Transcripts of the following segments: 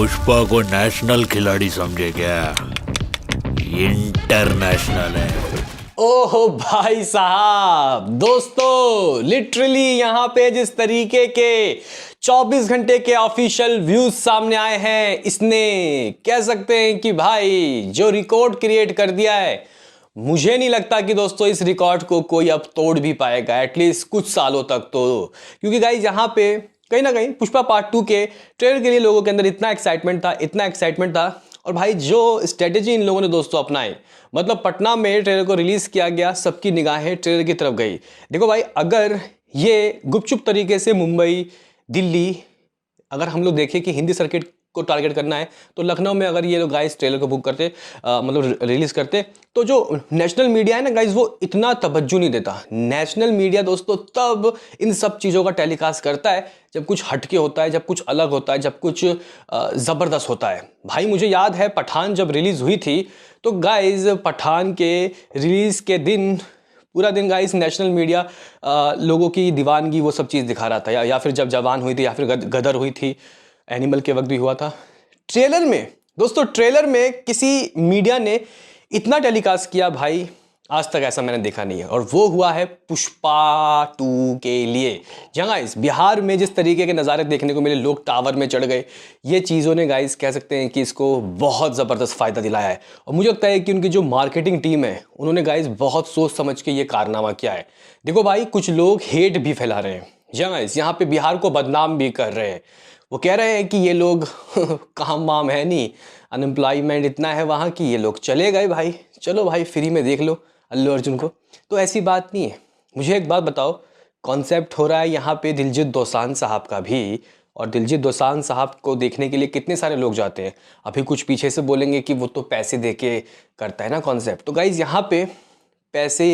पुष्पा को नेशनल खिलाड़ी समझे क्या? इंटरनेशनल है। ओहो भाई साहब, दोस्तों लिटरली यहां पे जिस तरीके के 24 घंटे के ऑफिशियल व्यूज सामने आए हैं, इसने कह सकते हैं कि भाई जो रिकॉर्ड क्रिएट कर दिया है, मुझे नहीं लगता कि दोस्तों इस रिकॉर्ड को कोई अब तोड़ भी पाएगा एटलीस्ट कुछ सालों तक तो। क्योंकि गाइस यहां पे कहीं ना कहीं पुष्पा पार्ट 2 के ट्रेलर के लिए लोगों के अंदर इतना एक्साइटमेंट था और भाई जो स्ट्रेटेजी इन लोगों ने दोस्तों अपनाई, मतलब पटना में ट्रेलर को रिलीज किया गया, सबकी निगाहें ट्रेलर की तरफ गई। देखो भाई, अगर ये गुपचुप तरीके से मुंबई, दिल्ली, अगर हम लोग देखें कि हिंदी सर्किट को टारगेट करना है, तो लखनऊ में अगर ये लोग गाइस ट्रेलर को बुक करते, मतलब रिलीज करते, तो जो नेशनल मीडिया है ना गाइस, वो इतना तवज्जो नहीं देता। नेशनल मीडिया दोस्तों तब इन सब चीज़ों का टेलीकास्ट करता है जब कुछ हटके होता है, जब कुछ अलग होता है, जब कुछ ज़बरदस्त होता है। भाई मुझे याद है पठान जब रिलीज़ हुई थी, तो गाइस पठान के रिलीज़ के दिन पूरा दिन गाइस नेशनल मीडिया लोगों की दीवानगी वो सब चीज़ दिखा रहा था, या फिर जब जवान हुई थी या फिर गदर हुई थी, एनिमल के वक्त भी हुआ था। ट्रेलर में दोस्तों, ट्रेलर में किसी मीडिया ने इतना टेलीकास्ट किया भाई, आज तक ऐसा मैंने देखा नहीं है। और वो हुआ है पुष्पा 2 के लिए। जहाँ गाइस बिहार में जिस तरीके के नज़ारे देखने को मिले, लोग टावर में चढ़ गए, ये चीज़ों ने गाइस कह सकते हैं कि इसको बहुत ज़बरदस्त फ़ायदा दिलाया है। और मुझे लगता है कि उनकी जो मार्केटिंग टीम है, उन्होंने गाइस बहुत सोच समझ के ये कारनामा किया है। देखो भाई, कुछ लोग हेट भी फैला रहे हैं, जहाँ गाइस यहाँ पे बिहार को बदनाम भी कर रहे हैं। वो कह रहे हैं कि ये लोग काम वाम है नहीं, अनएम्प्लॉयमेंट इतना है वहाँ कि ये लोग चले गए भाई, चलो भाई फ्री में देख लो अल्लू अर्जुन को। तो ऐसी बात नहीं है। मुझे एक बात बताओ, कॉन्सेप्ट हो रहा है यहाँ पे दिलजीत दोसांझ साहब का भी, और दिलजीत दोसांझ साहब को देखने के लिए कितने सारे लोग जाते हैं। अभी कुछ पीछे से बोलेंगे कि वो तो पैसे दे के करता है ना कॉन्सेप्ट। तो गाइज यहाँ पे पैसे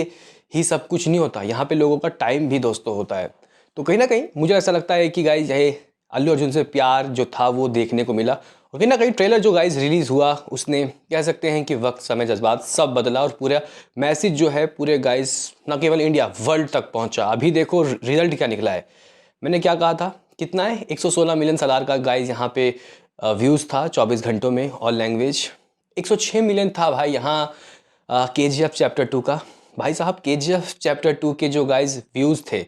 ही सब कुछ नहीं होता, यहाँ पे लोगों का टाइम भी दोस्तों होता है। तो कहीं ना कहीं मुझे ऐसा लगता है कि गाइज ये अल्लू अर्जुन से प्यार जो था वो देखने को मिला। और कहीं ना कहीं ट्रेलर जो गाइज रिलीज़ हुआ, उसने कह सकते हैं कि वक्त, समय, जज्बात सब बदला, और पूरा मैसेज जो है पूरे गाइज ना केवल इंडिया, वर्ल्ड तक पहुंचा। अभी देखो रिजल्ट क्या निकला है। मैंने क्या कहा था, कितना है, 116 मिलियन सालार का गाइज यहाँ पे व्यूज़ था 24 घंटों में, ऑल लैंग्वेज। 106 मिलियन था भाई यहाँ KGF चैप्टर 2 का। भाई साहब KGF चैप्टर 2 के जो गाइज व्यूज़ थे,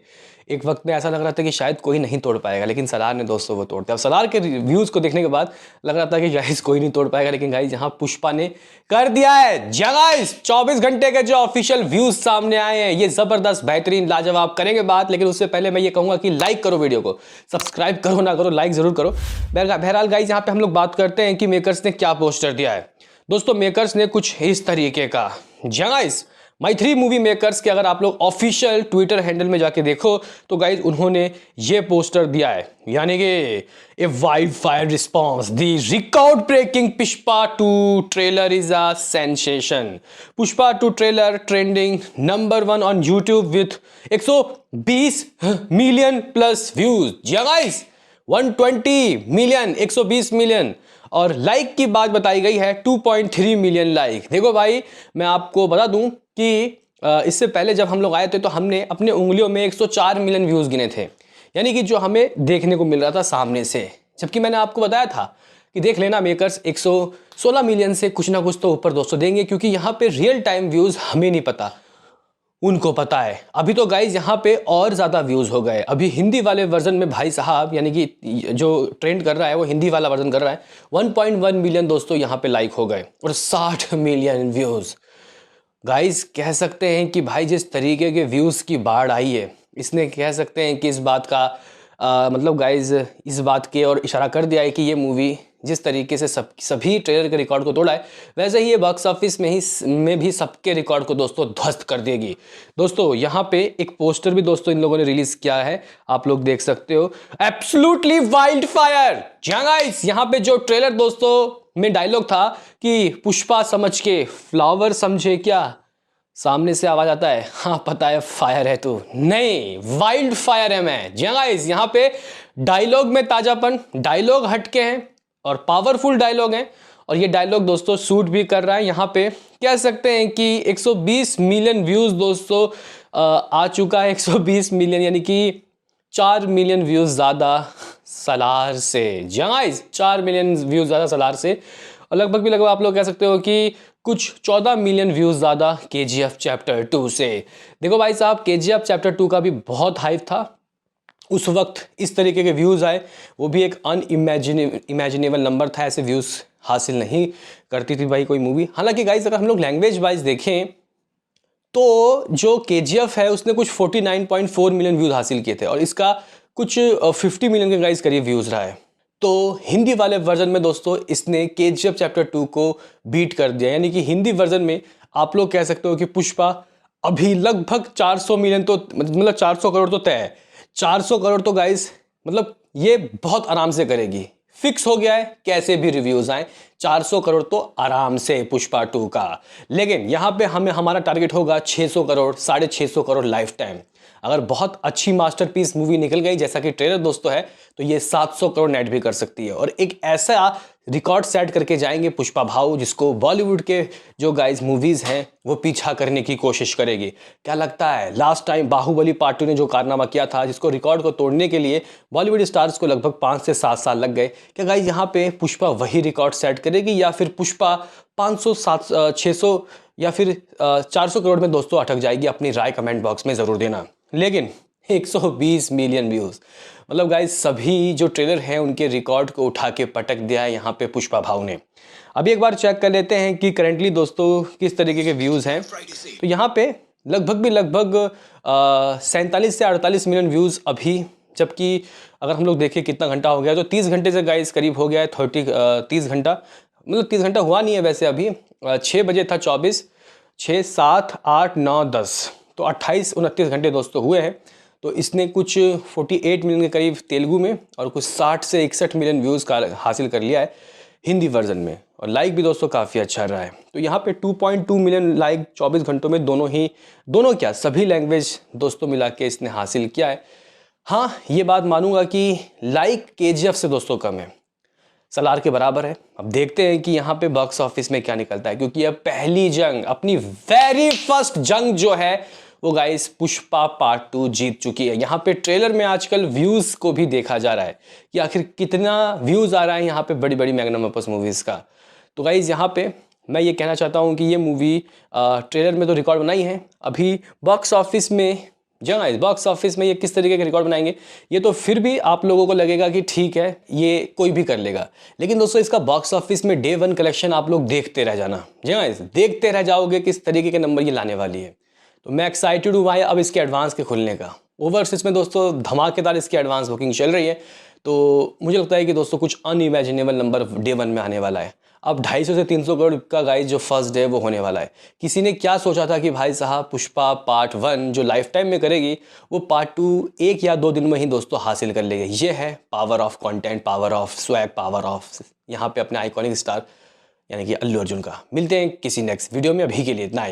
एक वक्त में ऐसा लग रहा था कि शायद कोई नहीं तोड़ पाएगा, लेकिन सलार ने दोस्तों वो तोड़ दिया। अब सलार के व्यूज़ को देखने के बाद लग रहा था कि गाइस कोई नहीं तोड़ पाएगा, लेकिन गाइस यहाँ पुष्पा ने कर दिया है। गाइस 24 घंटे के जो ऑफिशियल व्यूज़ सामने आए हैं, ये ज़बरदस्त, बेहतरीन, लाजवाब। करेंगे बात, लेकिन उससे पहले मैं ये कहूँगा कि लाइक करो वीडियो को, सब्सक्राइब करो ना करो, लाइक ज़रूर करो। बहरहाल गाइस यहाँ पर हम लोग बात करते हैं कि मेकर्स ने क्या पोस्टर दिया है। दोस्तों मेकर्स ने कुछ इस तरीके का, गाइस माई3 मूवी मेकर्स के अगर आप लोग ऑफिशियल ट्विटर हैंडल में जाके देखो तो गाइज उन्होंने ये पोस्टर दिया है, यानी कि a wildfire response, the record breaking Pushpa 2 trailer is a sensation. Pushpa 2 trailer trending number 1 on YouTube with 120 million plus views. Guys 120 million, 120 million. और लाइक की बात बताई गई है 2.3 मिलियन लाइक। देखो भाई, मैं आपको बता दूं कि इससे पहले जब हम लोग आए थे तो हमने अपने उंगलियों में 104 मिलियन व्यूज़ गिने थे, यानी कि जो हमें देखने को मिल रहा था सामने से। जबकि मैंने आपको बताया था कि देख लेना मेकर्स 116 मिलियन से कुछ ना कुछ तो ऊपर दोस्तों देंगे, क्योंकि यहाँ पे रियल टाइम व्यूज़ हमें नहीं पता, उनको पता है। अभी तो गाइज यहाँ पे और ज़्यादा व्यूज़ हो गए। अभी हिंदी वाले वर्जन में भाई साहब, यानी कि जो ट्रेंड कर रहा है वो हिंदी वाला वर्जन कर रहा है, 1.1 मिलियन दोस्तों यहाँ पे लाइक हो गए और 60 मिलियन व्यूज़। गाइज कह सकते हैं कि भाई जिस तरीके के व्यूज़ की बाढ़ आई है, इसने कह सकते हैं कि इस बात का मतलब गाइज इस बात के और इशारा कर दिया है कि ये मूवी जिस तरीके से सभी ट्रेलर के रिकॉर्ड को तोड़ा है, वैसे ही ये बॉक्स ऑफिस में भी सबके रिकॉर्ड को दोस्तों ध्वस्त कर देगी। दोस्तों यहाँ पे एक पोस्टर भी दोस्तों इन लोगों ने रिलीज किया है, आप लोग देख सकते हो, एब्सोल्युटली वाइल्ड फायर। गाइस यहाँ पे जो ट्रेलर दोस्तों में डायलॉग था कि पुष्पा समझ के फ्लावर समझे क्या, सामने से आवाज आता है, हाँ पता है फायर है तू, नहीं वाइल्ड फायर है मैं। गाइस यहाँ पे डायलॉग में ताजापन, डायलॉग हटके हैं और पावरफुल डायलॉग हैं, और ये डायलॉग दोस्तों सूट भी कर रहा है। यहाँ पे कह सकते हैं कि 120 मिलियन व्यूज दोस्तों आ चुका है, 120 मिलियन, यानी कि 4 मिलियन व्यूज ज़्यादा सलार से। गाइस 4 मिलियन व्यूज ज़्यादा सलार से, और लगभग आप लोग कह सकते हो कि कुछ 14 मिलियन व्यूज ज़्यादा KGF चैप्टर 2 से। देखो भाई साहब, KGF चैप्टर 2 का भी बहुत हाइप था उस वक्त, इस तरीके के व्यूज़ आए, वो भी एक इमेजिनेबल नंबर था। ऐसे व्यूज़ हासिल नहीं करती थी भाई कोई मूवी। हालांकि गाइस अगर हम लोग लैंग्वेज वाइज देखें तो जो KGF है उसने कुछ 49.4 मिलियन व्यूज़ हासिल किए थे, और इसका कुछ 50 मिलियन के गाइस करीब व्यूज़ रहा है। तो हिंदी वाले वर्जन में दोस्तों इसने KGF चैप्टर 2 को बीट कर दिया, यानी कि हिंदी वर्जन में आप लोग कह सकते हो कि पुष्पा अभी लगभग 400 मिलियन तो मतलब 400 करोड़ तो तय है। 400 करोड़ तो गाइस मतलब ये बहुत आराम से करेगी, फिक्स हो गया है, कैसे भी रिव्यूज आए 400 करोड़ तो आराम से पुष्पा 2 का। लेकिन यहाँ पे हमारा टारगेट होगा 600 करोड़, 650 करोड़ लाइफ टाइम। अगर बहुत अच्छी मास्टरपीस मूवी निकल गई जैसा कि ट्रेलर दोस्तों है, तो ये 700 करोड़ नेट भी कर सकती है, और एक ऐसा रिकॉर्ड सेट करके जाएंगे पुष्पा भाऊ जिसको बॉलीवुड के जो गाइस मूवीज हैं वो पीछा करने की कोशिश करेगी। क्या लगता है लास्ट टाइम बाहुबली पार्ट 2 ने जो कारनामा किया था, जिसको रिकॉर्ड को तोड़ने के लिए बॉलीवुड स्टार्स को लगभग 5 से 7 साल लग गए, क्या गाइस यहाँ पे पुष्पा वही रिकॉर्ड सेट करेगी, या फिर पुष्पा 500 600 या फिर 400 करोड़ में दोस्तों अटक जाएगी? अपनी राय कमेंट बॉक्स में ज़रूर देना। लेकिन 120 मिलियन व्यूज़, मतलब गाइस सभी जो ट्रेलर हैं उनके रिकॉर्ड को उठा के पटक दिया है यहाँ पे पुष्पा भाव ने। अभी एक बार चेक कर लेते हैं कि करंटली दोस्तों किस तरीके के व्यूज़ हैं। तो यहाँ पे लगभग 47 से 48 मिलियन व्यूज़ अभी, जबकि अगर हम लोग देखें कितना घंटा हो गया तो 30 घंटे से गाइस करीब हो गया है 30 घंटा, मतलब 30 घंटा हुआ नहीं है वैसे। अभी 6 बजे था 24, 6, 7, 8, 9, 10, तो 28-29 घंटे दोस्तों हुए हैं। तो इसने कुछ 48 मिलियन के करीब तेलुगु में और कुछ 60 से 61 मिलियन व्यूज़ का हासिल कर लिया है हिंदी वर्जन में, और लाइक भी दोस्तों काफ़ी अच्छा रहा है। तो यहाँ पे 2.2 मिलियन लाइक 24 घंटों में दोनों क्या सभी लैंग्वेज दोस्तों मिला के इसने हासिल किया है। हाँ, ये बात मानूंगा कि लाइक KGF से दोस्तों कम है, सलार के बराबर है। अब देखते हैं कि यहाँ पे बॉक्स ऑफिस में क्या निकलता है, क्योंकि अब पहली जंग, अपनी वेरी फर्स्ट जंग जो है वो गाइस पुष्पा पार्ट 2 जीत चुकी है। यहाँ पे ट्रेलर में आजकल व्यूज़ को भी देखा जा रहा है कि आखिर कितना व्यूज़ आ रहा है यहाँ पे बड़ी बड़ी मैग्नम ओपस मूवीज़ का। तो गाइस यहाँ पे मैं ये कहना चाहता हूँ कि ये मूवी ट्रेलर में तो रिकॉर्ड बनाई है, अभी बॉक्स ऑफिस में बॉक्स ऑफिस में ये किस तरीके के रिकॉर्ड बनाएंगे ये तो फिर भी आप लोगों को लगेगा कि ठीक है ये कोई भी कर लेगा। लेकिन दोस्तों इसका बॉक्स ऑफिस में डे 1 कलेक्शन आप लोग देखते रह जाना, देखते रह जाओगे किस तरीके के नंबर ये लाने वाली है। तो मैं एक्साइटेड हूँ भाई अब इसके एडवांस के खुलने का। ओवरसीज में दोस्तों धमाकेदार इसकी एडवांस बुकिंग चल रही है, तो मुझे लगता है कि दोस्तों कुछ अनइमेजिनेबल नंबर डे 1 में आने वाला है। अब 250 से 300 करोड़ का गाइस जो फर्स्ट डे वो होने वाला है। किसी ने क्या सोचा था कि भाई साहब पुष्पा पार्ट 1 जो लाइफ टाइम में करेगी वो पार्ट 2 1 या 2 दिन में ही दोस्तों हासिल कर लेगी। ये है power of content, power of swag, power of यहाँ पे अपने आइकॉनिक स्टार यानी कि अल्लू अर्जुन का। मिलते हैं किसी नेक्स्ट वीडियो में, अभी के लिए इतना ही।